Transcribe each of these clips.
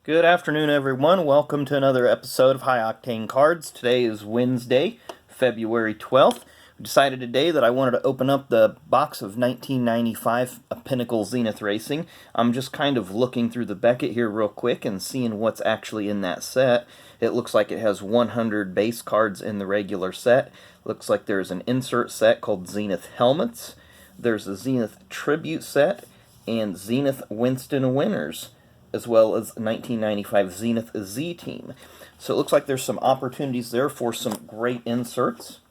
Good afternoon, everyone. Welcome to another episode of High Octane Cards. Today is Wednesday, February 12th. We decided today that I wanted to open up the box of 1995 Pinnacle Zenith Racing. I'm just kind of looking through the Beckett here real quick and seeing what's actually in that set. It looks like it has 100 base cards in the regular set. Looks like there's an insert set called Zenith Helmets. There's a Zenith Tribute set and Zenith Winston Winners, as well as 1995 Zenith Z Team. So it looks like there's some opportunities there for some great inserts.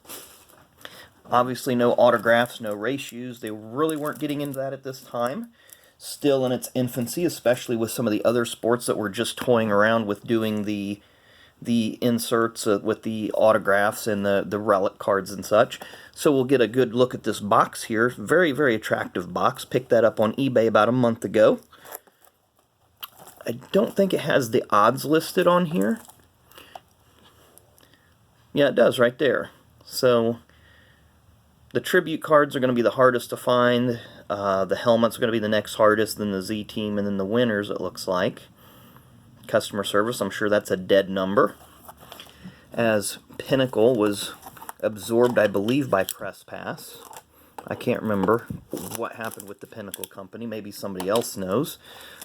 Obviously no autographs, no race shoes. They really weren't getting into that at this time. Still in its infancy, especially with some of the other sports that were just toying around with doing the inserts with the autographs and the relic cards and such. So we'll get a good look at this box here. Very, very attractive box. Picked that up on eBay about a month ago. I don't think it has the odds listed on here. Yeah, it does right there. So the tribute cards are going to be the hardest to find. The helmets are going to be the next hardest, then the Z Team, and then the winners, it looks like. Customer service, I'm sure that's a dead number, as Pinnacle was absorbed, I believe, by Press Pass. I can't remember what happened with the Pinnacle company. Maybe somebody else knows.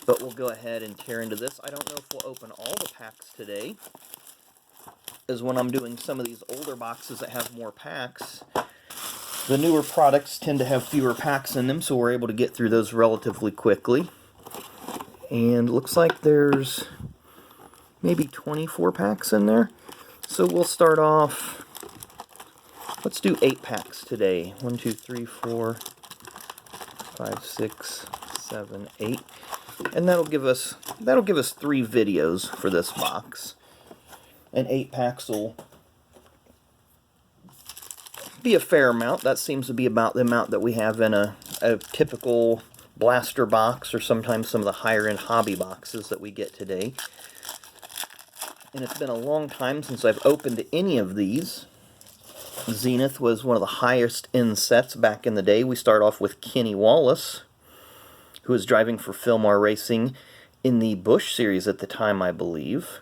But we'll go ahead and tear into this. I don't know if we'll open all the packs today, as when I'm doing some of these older boxes that have more packs, the newer products tend to have fewer packs in them, so we're able to get through those relatively quickly. And it looks like there's maybe 24 packs in there. So we'll start off. Let's do 8 packs today. 1, 2, 3, 4, 5, 6, 7, 8. And that'll give us 3 videos for this box. And 8 packs will be a fair amount. That seems to be about the amount that we have in a typical blaster box, or sometimes some of the higher end hobby boxes that we get today. And it's been a long time since I've opened any of these. Zenith was one of the highest end sets back in the day. We start off with Kenny Wallace, who was driving for Philmar Racing in the Busch series at the time, I believe.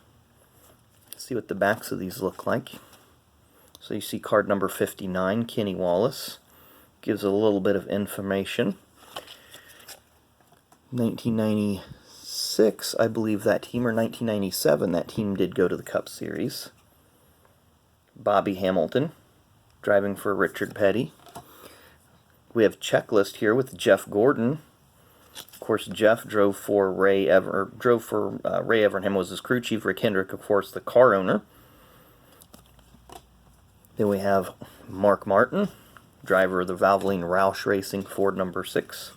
Let's see what the backs of these look like. So you see card number 59, Kenny Wallace. Gives a little bit of information. 1996, I believe that team, or 1997, that team did go to the Cup Series. Bobby Hamilton, driving for Richard Petty. We have checklist here with Jeff Gordon. Of course, Jeff drove for Ray Evernham was his crew chief. Rick Hendrick, of course, the car owner. Then we have Mark Martin, driver of the Valvoline Roush Racing Ford number 6.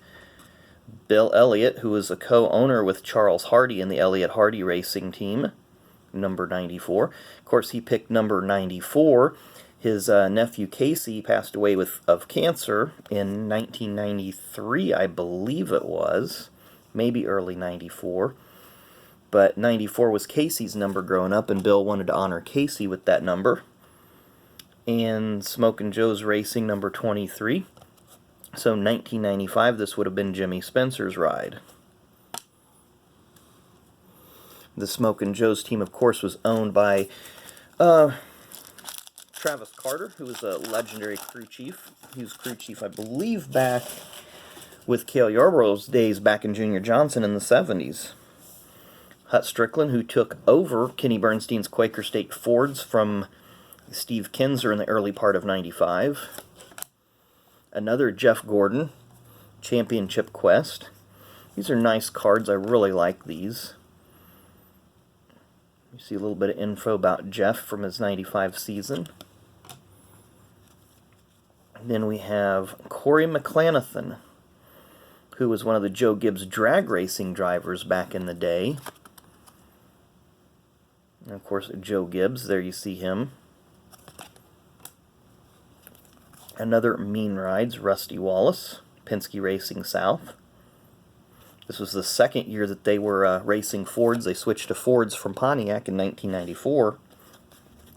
Bill Elliott, who is a co-owner with Charles Hardy in the Elliott Hardy Racing team, number 94. Of course, he picked number 94. His nephew Casey passed away of cancer in 1993, I believe it was. Maybe early 94. But 94 was Casey's number growing up, and Bill wanted to honor Casey with that number. And Smokin' Joe's Racing, number 23. So 1995, this would have been Jimmy Spencer's ride. The Smokin' Joe's team, of course, was owned by Travis Carter, who was a legendary crew chief. He was crew chief, I believe, back with Cale Yarborough's days back in Junior Johnson in the 70s. Hut Strickland, who took over Kenny Bernstein's Quaker State Fords from Steve Kinzer in the early part of 95. Another Jeff Gordon, Championship Quest. These are nice cards. I really like these. You see a little bit of info about Jeff from his 95 season. And then we have Corey McClanathan, who was one of the Joe Gibbs drag racing drivers back in the day. And of course, Joe Gibbs, there you see him. Another Mean Rides, Rusty Wallace, Penske Racing South. This was the second year that they were racing Fords. They switched to Fords from Pontiac in 1994.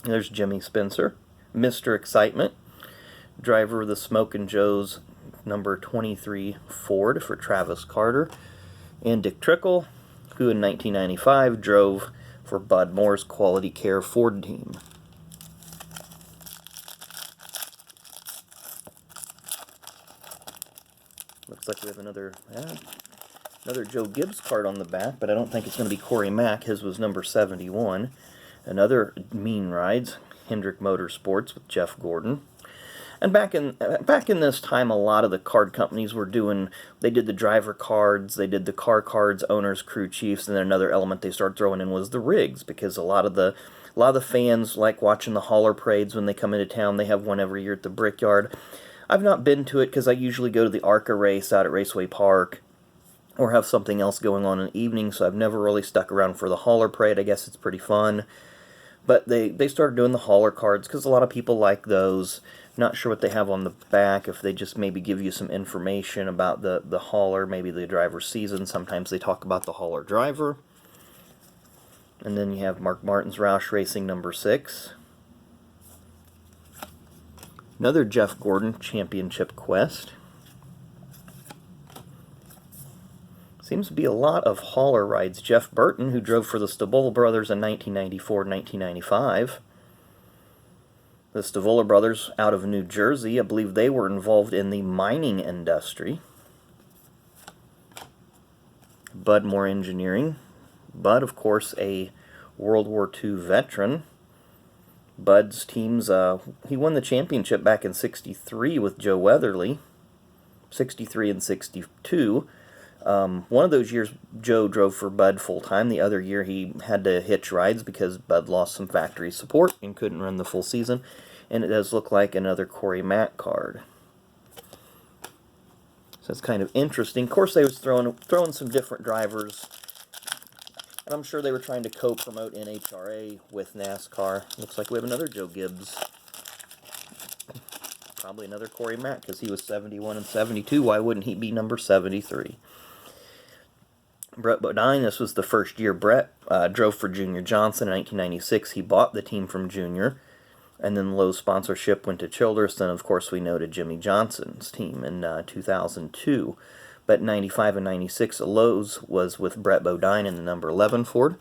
There's Jimmy Spencer, Mr. Excitement, driver of the Smokin' Joe's number 23 Ford for Travis Carter. And Dick Trickle, who in 1995 drove for Bud Moore's Quality Care Ford team. Looks like we have another Joe Gibbs card on the back, but I don't think it's going to be Corey Mack. His was number 71. Another Mean Rides, Hendrick Motorsports with Jeff Gordon. And back in this time, a lot of the card companies were they did the driver cards, they did the car cards, owners, crew chiefs, and then another element they started throwing in was the rigs, because a lot of the fans like watching the hauler parades when they come into town. They have one every year at the Brickyard. I've not been to it because I usually go to the ARCA race out at Raceway Park or have something else going on in the evening, so I've never really stuck around for the hauler parade. I guess it's pretty fun. But they started doing the hauler cards because a lot of people like those. Not sure what they have on the back, if they just maybe give you some information about the hauler, maybe the driver's season. Sometimes they talk about the hauler driver. And then you have Mark Martin's Roush Racing number 6. Another Jeff Gordon Championship Quest. Seems to be a lot of hauler rides. Jeff Burton, who drove for the Stavola brothers in 1994-1995. The Stavola brothers out of New Jersey, I believe they were involved in the mining industry. Bud Moore Engineering. Bud, of course, a World War II veteran. Bud's teams, he won the championship back in '63 with Joe Weatherly. '63 and '62. One of those years, Joe drove for Bud full-time. The other year, he had to hitch rides because Bud lost some factory support and couldn't run the full season. And it does look like another Corey Mack card. So it's kind of interesting. Of course, they was throwing some different drivers. And I'm sure they were trying to co-promote NHRA with NASCAR. Looks like we have another Joe Gibbs. Probably another Corey Mack, because he was 71 and 72. Why wouldn't he be number 73? Brett Bodine, this was the first year Brett drove for Junior Johnson in 1996. He bought the team from Junior, and then Lowe's sponsorship went to Childress. Then, of course, we know to Jimmy Johnson's team in 2002. But in 95 and 96, Lowe's was with Brett Bodine in the number 11 Ford.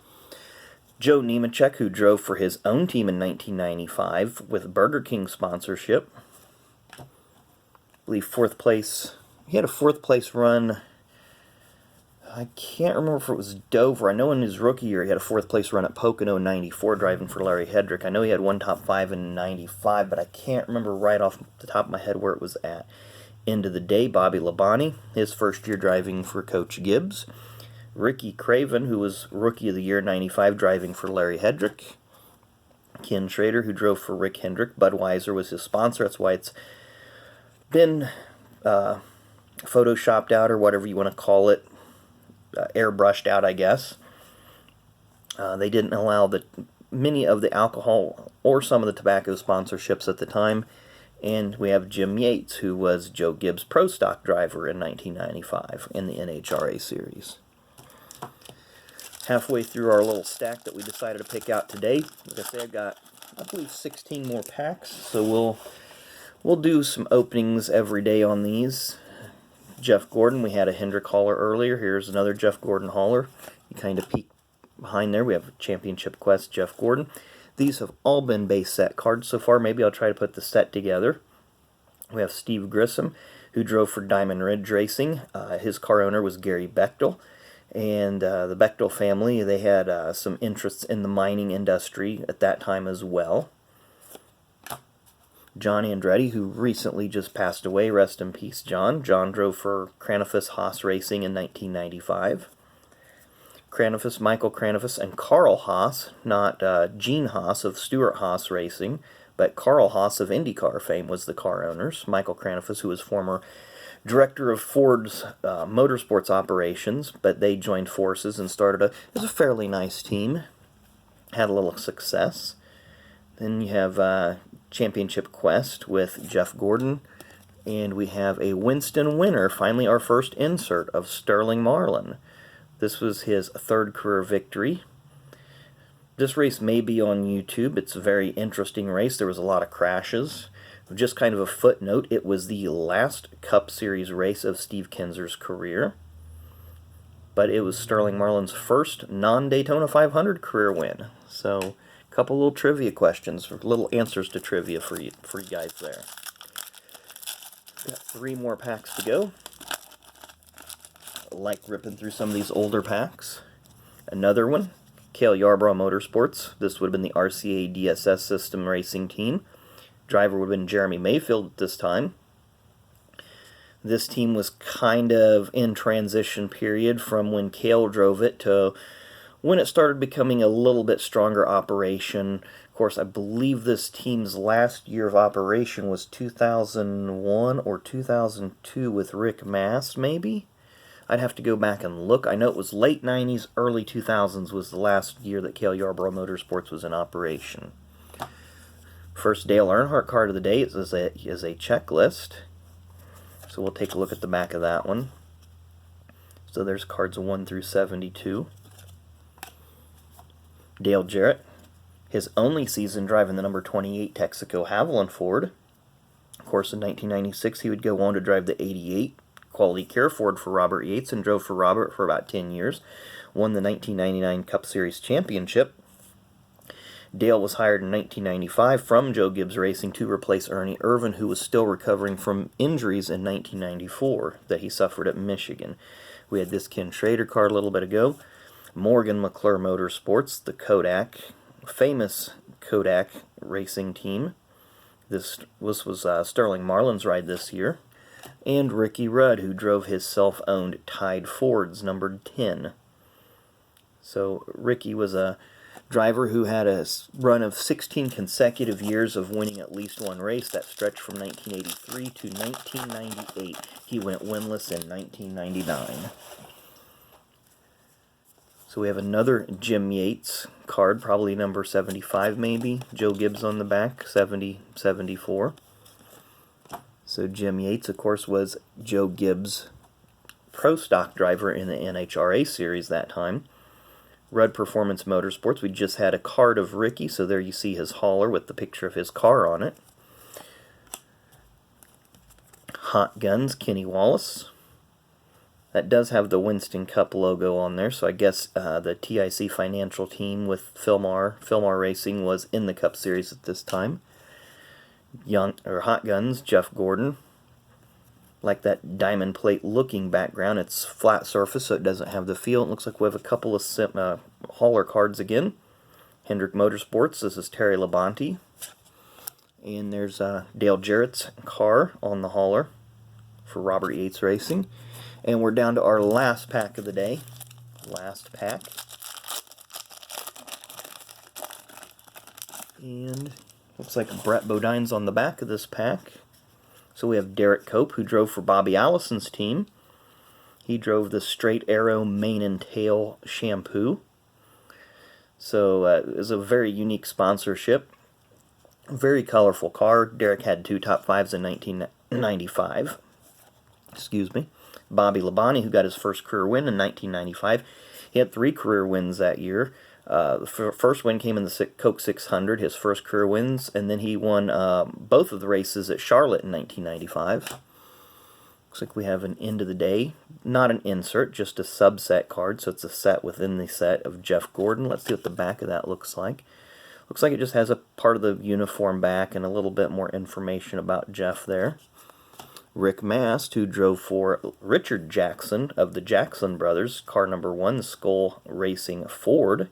Joe Nemechek, who drove for his own team in 1995 with Burger King sponsorship. I believe fourth place. He had a fourth place run. I can't remember if it was Dover. I know in his rookie year he had a fourth place run at Pocono in '94 driving for Larry Hedrick. I know he had one top 5 in '95, but I can't remember right off the top of my head where it was at. End of the day, Bobby Labonte, his first year driving for Coach Gibbs. Ricky Craven, who was Rookie of the Year '95 driving for Larry Hedrick. Ken Schrader, who drove for Rick Hendrick. Budweiser was his sponsor. That's why it's been photoshopped out, or whatever you want to call it. Airbrushed out, I guess. They didn't allow many of the alcohol or some of the tobacco sponsorships at the time. And we have Jim Yates, who was Joe Gibbs' Pro Stock driver in 1995 in the NHRA series. Halfway through our little stack that we decided to pick out today. Like I say, I've got, I believe, 16 more packs, so we'll do some openings every day on these. Jeff Gordon, we had a Hendrick hauler earlier. Here's another Jeff Gordon hauler. You kind of peek behind there. We have a Championship Quest Jeff Gordon. These have all been base set cards so far. Maybe I'll try to put the set together. We have Steve Grissom, who drove for Diamond Ridge Racing. His car owner was Gary Bechtel. And the Bechtel family, they had some interests in the mining industry at that time as well. John Andretti, who recently just passed away, rest in peace, John. John drove for Cranefus Haas Racing in 1995. Michael Cranefus, and Carl Haas, not Gene Haas of Stuart Haas Racing, but Carl Haas of IndyCar fame was the car owners. Michael Cranefus, who was former director of Ford's motorsports operations, but they joined forces and started it was a fairly nice team. Had a little success. Then you have Championship Quest with Jeff Gordon, and we have a Winston winner, finally our first insert of Sterling Marlin. This was his third career victory. This race may be on YouTube. It's a very interesting race. There was a lot of crashes. Just kind of a footnote, it was the last Cup Series race of Steve Kinser's career. but it was Sterling Marlin's first non-Daytona 500 career win. So, a couple little trivia questions, or little answers to trivia for you guys there. Got 3 more packs to go. I like ripping through some of these older packs. Another one, Cale Yarborough Motorsports. This would have been the RCA DSS System Racing Team. Driver would have been Jeremy Mayfield at this time. This team was kind of in transition period from when Cale drove it to when it started becoming a little bit stronger operation. Of course, I believe this team's last year of operation was 2001 or 2002 with Rick Mast, maybe? I'd have to go back and look. I know it was late 90s, early 2000s was the last year that Cale Yarborough Motorsports was in operation. First Dale Earnhardt card of the day is a checklist. So we'll take a look at the back of that one. So there's cards 1 through 72. Dale Jarrett, his only season driving the number 28 Texaco Haviland Ford. Of course, in 1996, he would go on to drive the 88 Quality Care Ford for Robert Yates and drove for Robert for about 10 years. Won the 1999 Cup Series Championship. Dale was hired in 1995 from Joe Gibbs Racing to replace Ernie Irvan, who was still recovering from injuries in 1994 that he suffered at Michigan. We had this Ken Schrader card a little bit ago. Morgan McClure Motorsports, the Kodak, famous Kodak racing team. This was Sterling Marlin's ride this year. And Ricky Rudd, who drove his self-owned Tide Fords, numbered 10. So Ricky was a driver who had a run of 16 consecutive years of winning at least one race. That stretched from 1983 to 1998. He went winless in 1999. So we have another Jim Yates card, probably number 75 maybe. Joe Gibbs on the back, 74. So Jim Yates, of course, was Joe Gibbs' pro stock driver in the NHRA series that time. Rudd Performance Motorsports, we just had a card of Ricky, so there you see his hauler with the picture of his car on it. Hot Guns, Kenny Wallace. That does have the Winston Cup logo on there, so I guess the TIC financial team with Philmar Racing was in the Cup Series at this time. Hot Guns, Jeff Gordon. Like that diamond plate looking background. It's flat surface, so it doesn't have the feel. It looks like we have a couple of hauler cards again. Hendrick Motorsports, this is Terry Labonte. And there's Dale Jarrett's car on the hauler for Robert Yates Racing. And we're down to our last pack of the day. Last pack. And looks like Brett Bodine's on the back of this pack. So we have Derek Cope, who drove for Bobby Allison's team. He drove the Straight Arrow Mane and Tail shampoo. So it was a very unique sponsorship. Very colorful car. Derek had 2 top 5s in 1995. Excuse me. Bobby Labonte, who got his first career win in 1995. He had 3 career wins that year. The first win came in the Coke 600, his first career wins, and then he won both of the races at Charlotte in 1995. Looks like we have an end of the day, not an insert, just a subset card, so it's a set within the set of Jeff Gordon. Let's see what the back of that looks like. Looks like it just has a part of the uniform back and a little bit more information about Jeff there. Rick Mast, who drove for Richard Jackson of the Jackson Brothers, car number 1, the Skull Racing Ford.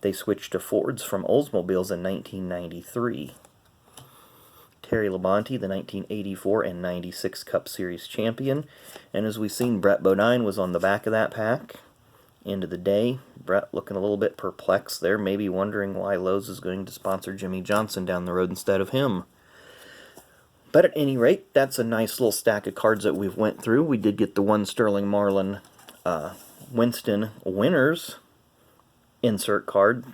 They switched to Fords from Oldsmobiles in 1993. Terry Labonte, the 1984 and 96 Cup Series champion. And as we've seen, Brett Bodine was on the back of that pack. End of the day, Brett looking a little bit perplexed there, maybe wondering why Lowe's is going to sponsor Jimmy Johnson down the road instead of him. But at any rate, that's a nice little stack of cards that we've went through. We did get the one Sterling Marlin Winston Winners insert card.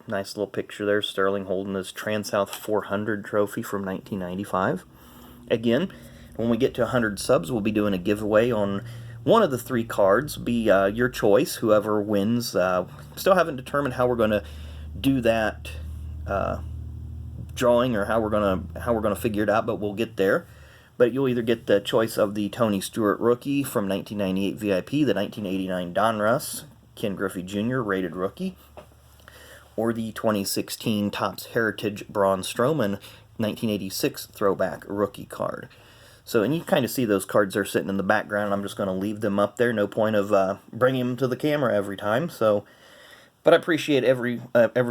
Nice little picture there. Sterling holding his Trans-South 400 trophy from 1995. Again, when we get to 100 subs, we'll be doing a giveaway on one of the 3 cards. Be your choice, whoever wins. Still haven't determined how we're going to do that drawing or how we're gonna figure it out, but we'll get there. but you'll either get the choice of the Tony Stewart rookie from 1998 VIP, the 1989 Donruss, Ken Griffey Jr. rated rookie, or the 2016 Topps Heritage Braun Strowman 1986 throwback rookie card. So, and you kind of see those cards are sitting in the background. I'm just going to leave them up there. No point of bringing them to the camera every time. So, but I appreciate every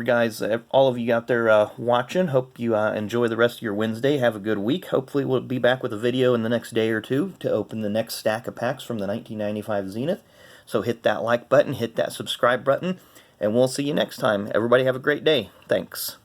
guys, all of you out there watching. Hope you enjoy the rest of your Wednesday. Have a good week. Hopefully we'll be back with a video in the next day or two to open the next stack of packs from the 1995 Zenith. So hit that like button, hit that subscribe button, and we'll see you next time. Everybody have a great day. Thanks.